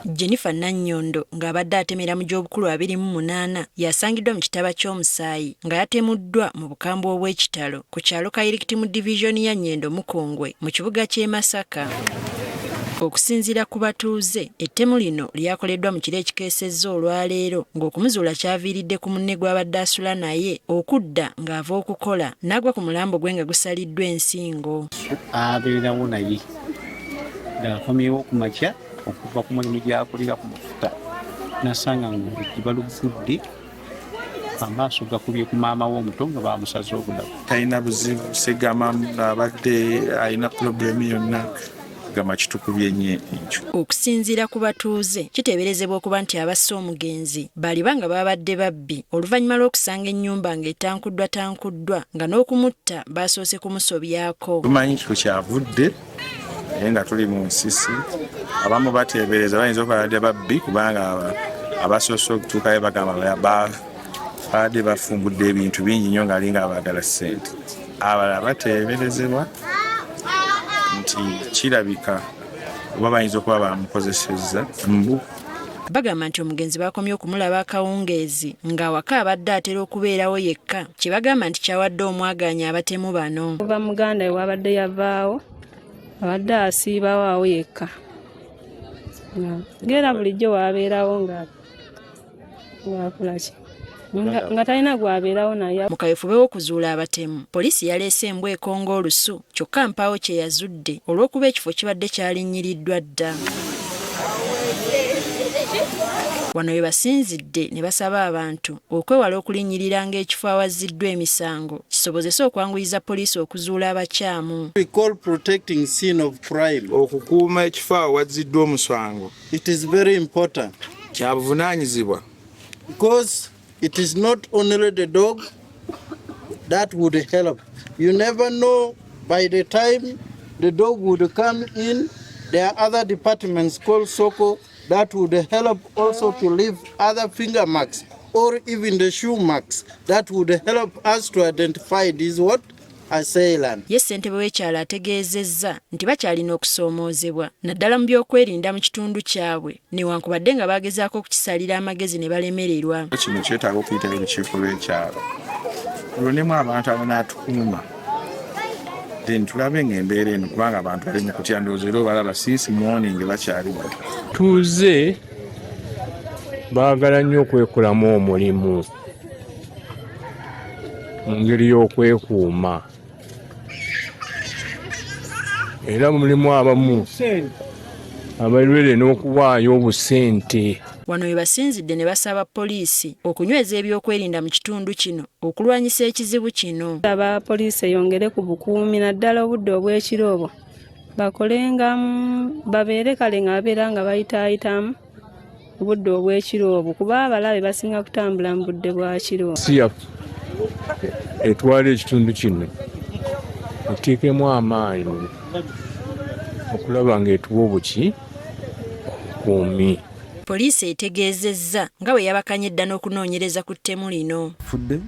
Jennifer Nannyondo ng'abadde atemera mu gy'obukulu 28 yasangiddwa mu kitaba ky'omusaayi nga yatemuddwa mu bukambwe obw'ekitalo ku kyalo Kayirikiti mu divizoni ya Nnyendo Mukongwe mu kibuga ky'e Masaka. Okusinziira ku batuuze, ettemu lino lyakoleddwa mu kiro ekikeesezza olwaleero ng'okumuzuula kyaviiridde ku munne gw'abadde asula naye okudda ng'ava okukola n'agwa ku mulambo gwe nga gusaliddwa ensingo. Abeerawo naye ng'akomyewo ku makya okuva ku mulimu gy'akolera ku mafuta nasanga ng'oluggi balugudde amaaso gakubye ku maama w'omuto nga bamusaze obulago. Talina buzibu Segama abadde alina pulobulemu yonna gama kitukubye nnyo ekyo. Okusinziira ku batuuze kiteeberezebwa okuba nti abasse omugenzi baliba nga babadde babbi oluvannyuma lw'okusanga ennyumba ng'etankuddwa nga n'okumutta basoose kumusobyako. Tumanyi kiko kyavudde naye nga tuli mu nsisi abamu bateebereza bayinza okuba badde babbi kubanga abasoose okutuukayo bagamba badde bafumbudde ebintu bingi nnyo ng'alinga abaagala ssente. Abalala bateeberezebwa nti kirabika oba bayinza okuba bamukozesezza mbu. Bagamba nti omugenzi bakomye okumulaba akawungeezi ng'awaka abadde atera okubeerawo yekka kye bagamba nti kyawadde omwagaanya abatemu bano. Kuva muganda we wabadde yavaawo abadde asiibawo awo yekka ng'era bulijjo waabeerawo ng'akolaki nga talina gwabeerawo naye. Mu kaweefube w'okuzuula abatemu, poliisi yaleese embwa ekonga olusu kyokka mpaawo kye yazudde olw'okuba ekifo kibadde kyalinnyiddwa dda. Wano we basinzidde ne basaba abantu okwewala okulinnyirira ng'ekifo awazziddwa emisango kisobozese okwanguyiza poliisi okuzuula abakyamu. Okukuuma ekifo awazziddwa omusango kya buvunaanyizibwa. It is not only the dog that would help. You never know, by the time the dog would come in, there are other departments called SOCO that would help also to leave other finger marks or even the shoe marks that would help us to identify this what? Assailant. Ye ssentebe w'ekyalo ategeezezza nti bakyalina okusoomoozebwa naddala mu by'okwerinda mu kitundu kyabwe newankubadde nga bagezaako okukisalira amagezi ne balemererwa. Kino kyetaaga okuyitayo olukiiko lw'ekyalo tulonemu abantu abanatukuuma then tulabe ng'embeera eno kubanga abantu bali mu kutya ndowooza era obalaba since morning bakyali bato. Tuuze baagala nnyo okwekolamu omulimu mu ngeri y'okwekuuma era mulimu abamu abalwere n'okuwaayo obusente. Wano we basinzidde ne basaba poliisi okunyweza ebyokwerinda mu kitundu kino okulwanyisa ekizibu kino. Aba poliisi eyongere ku bukuumi naddala obudde obw'ekiro obwo bakolengamu babeere kale nga babeera nga bayitaayitamu obudde obw'ekiro obwo kuba abalabe basinga kutambula mu budde bwa kiro. Etwala ekitundu kino eteekemu amaanyi okulaba ng'etuwa obuki obukuumi. Poliisi etegeezezza nga bwe yabakanyedda n'okunoonyereza ku ttemu lino. Fudde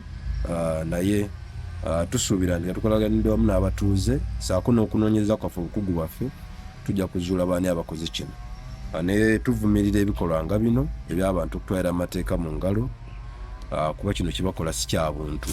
naye tusuubira nti tukolaganidde wamu n'abatuuze saako n'okunoonyereza kwaffe obukugu bwaffe tujja kuzuula baani abakoze kino ne tuvumirira ebikolwa nga bino eby'abantu okutwalira amateeka mu ngalo kuba kino kibakola si kya buntu.